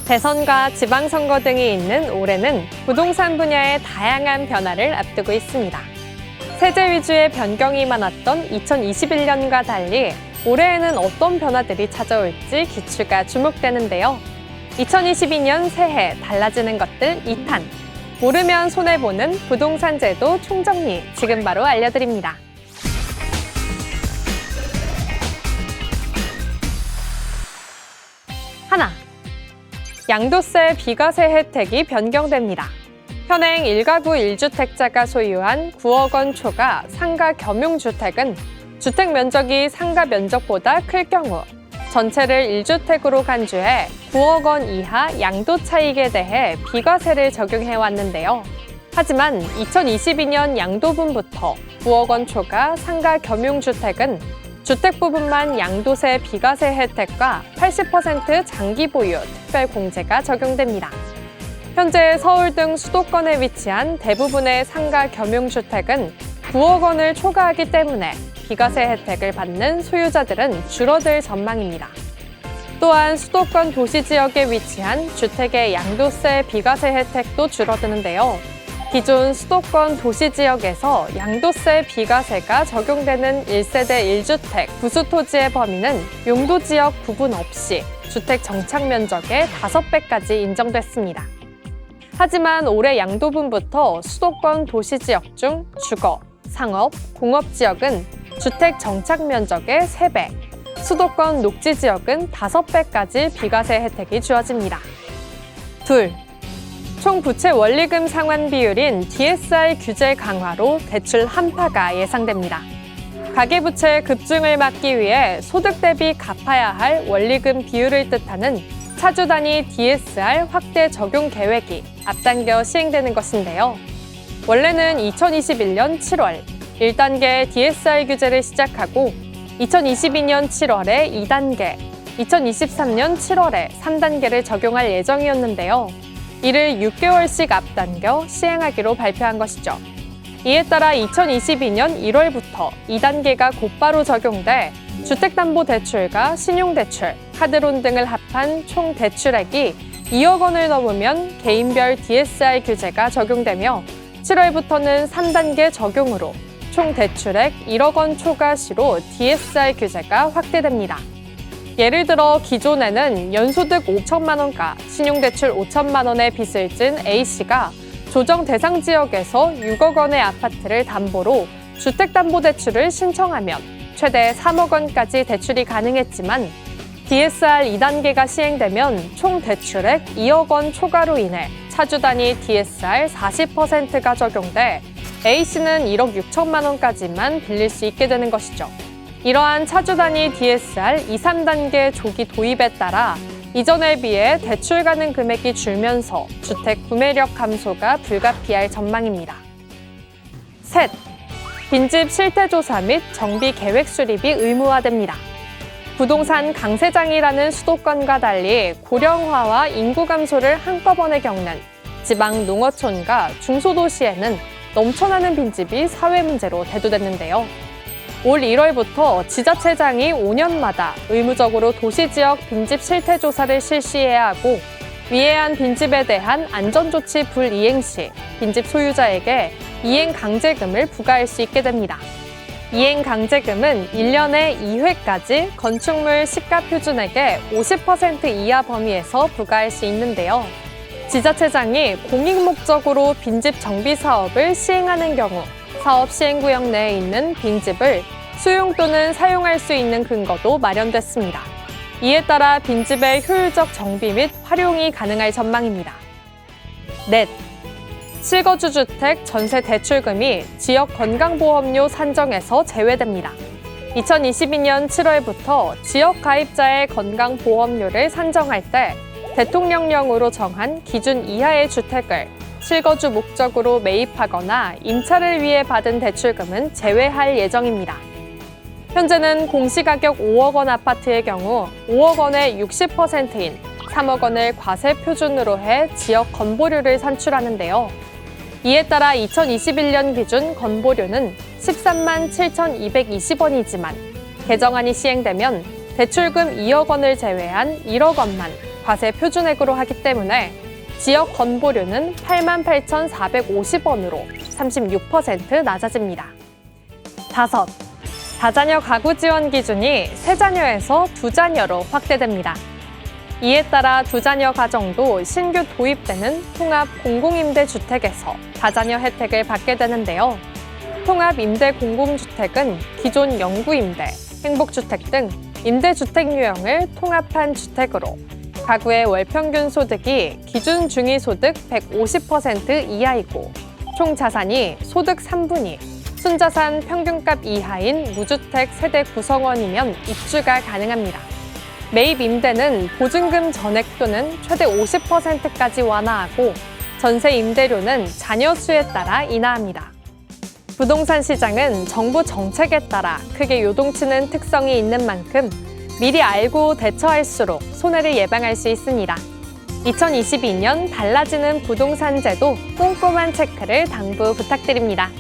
대선과 지방선거 등이 있는 올해는 부동산 분야의 다양한 변화를 앞두고 있습니다. 세제 위주의 변경이 많았던 2021년과 달리 올해에는 어떤 변화들이 찾아올지 기추가 주목되는데요. 2022년 새해 달라지는 것들 2탄. 모르면 손해보는 부동산 제도 총정리 지금 바로 알려드립니다. 하나. 양도세 비과세 혜택이 변경됩니다. 현행 1가구 1주택자가 소유한 9억 원 초과 상가 겸용주택은 주택 면적이 상가 면적보다 클 경우 전체를 1주택으로 간주해 9억 원 이하 양도 차익에 대해 비과세를 적용해 왔는데요. 하지만 2022년 양도분부터 9억 원 초과 상가 겸용주택은 주택 부분만 양도세 비과세 혜택과 80% 장기 보유 특별 공제가 적용됩니다. 현재 서울 등 수도권에 위치한 대부분의 상가 겸용주택은 9억 원을 초과하기 때문에 비과세 혜택을 받는 소유자들은 줄어들 전망입니다. 또한 수도권 도시지역에 위치한 주택의 양도세 비과세 혜택도 줄어드는데요. 기존 수도권 도시지역에서 양도세 비과세가 적용되는 1세대 1주택 부수토지의 범위는 용도지역 구분 없이 주택 정착 면적의 5배까지 인정됐습니다. 하지만 올해 양도분부터 수도권 도시지역 중 주거, 상업, 공업지역은 주택 정착 면적의 3배, 수도권 녹지지역은 5배까지 비과세 혜택이 주어집니다. 둘. 총 부채 원리금 상환 비율인 DSR 규제 강화로 대출 한파가 예상됩니다. 가계부채 급증을 막기 위해 소득 대비 갚아야 할 원리금 비율을 뜻하는 차주 단위 DSR 확대 적용 계획이 앞당겨 시행되는 것인데요. 원래는 2021년 7월 1단계 DSR 규제를 시작하고 2022년 7월에 2단계, 2023년 7월에 3단계를 적용할 예정이었는데요. 이를 6개월씩 앞당겨 시행하기로 발표한 것이죠. 이에 따라 2022년 1월부터 2단계가 곧바로 적용돼 주택담보대출과 신용대출, 카드론 등을 합한 총 대출액이 2억 원을 넘으면 개인별 DSR 규제가 적용되며 7월부터는 3단계 적용으로 총 대출액 1억 원 초과 시로 DSR 규제가 확대됩니다. 예를 들어 기존에는 연소득 5천만 원가, 신용대출 5천만 원의 빚을 진 A씨가 조정 대상 지역에서 6억 원의 아파트를 담보로 주택담보대출을 신청하면 최대 3억 원까지 대출이 가능했지만 DSR 2단계가 시행되면 총 대출액 2억 원 초과로 인해 차주 단위 DSR 40%가 적용돼 A씨는 1억 6천만 원까지만 빌릴 수 있게 되는 것이죠. 이러한 차주 단위 DSR 2, 3단계 조기 도입에 따라 이전에 비해 대출 가능 금액이 줄면서 주택 구매력 감소가 불가피할 전망입니다. 셋. 빈집 실태조사 및 정비 계획 수립이 의무화됩니다. 부동산 강세장이라는 수도권과 달리 고령화와 인구 감소를 한꺼번에 겪는 지방 농어촌과 중소도시에는 넘쳐나는 빈집이 사회 문제로 대두됐는데요. 올 1월부터 지자체장이 5년마다 의무적으로 도시지역 빈집 실태조사를 실시해야 하고 미해한 빈집에 대한 안전조치 불이행 시 빈집 소유자에게 이행강제금을 부과할 수 있게 됩니다. 이행강제금은 1년에 2회까지 건축물 시가표준액의 50% 이하 범위에서 부과할 수 있는데요. 지자체장이 공익목적으로 빈집 정비 사업을 시행하는 경우 사업 시행구역 내에 있는 빈집을 수용 또는 사용할 수 있는 근거도 마련됐습니다. 이에 따라 빈집의 효율적 정비 및 활용이 가능할 전망입니다. 넷. 실거주 주택 전세 대출금이 지역 건강보험료 산정에서 제외됩니다. 2022년 7월부터 지역 가입자의 건강보험료를 산정할 때 대통령령으로 정한 기준 이하의 주택을 실거주 목적으로 매입하거나 임차를 위해 받은 대출금은 제외할 예정입니다. 현재는 공시가격 5억 원 아파트의 경우 5억 원의 60%인 3억 원을 과세 표준으로 해 지역 건보료를 산출하는데요. 이에 따라 2021년 기준 건보료는 13만 7,220원이지만 개정안이 시행되면 대출금 2억 원을 제외한 1억 원만 과세 표준액으로 하기 때문에 지역 건보료는 88,450원으로 36% 낮아집니다. 5. 다자녀 가구 지원 기준이 3자녀에서 2자녀로 확대됩니다. 이에 따라 2자녀 가정도 신규 도입되는 통합 공공임대주택에서 다자녀 혜택을 받게 되는데요. 통합 임대 공공주택은 기존 영구임대, 행복주택 등 임대주택 유형을 통합한 주택으로 가구의 월평균 소득이 기준 중위소득 150% 이하이고 총 자산이 소득 3분위, 순자산 평균값 이하인 무주택 세대 구성원이면 입주가 가능합니다. 매입 임대는 보증금 전액 또는 최대 50%까지 완화하고 전세 임대료는 자녀 수에 따라 인하합니다. 부동산 시장은 정부 정책에 따라 크게 요동치는 특성이 있는 만큼 미리 알고 대처할수록 손해를 예방할 수 있습니다. 2022년 달라지는 부동산 제도 꼼꼼한 체크를 당부 부탁드립니다.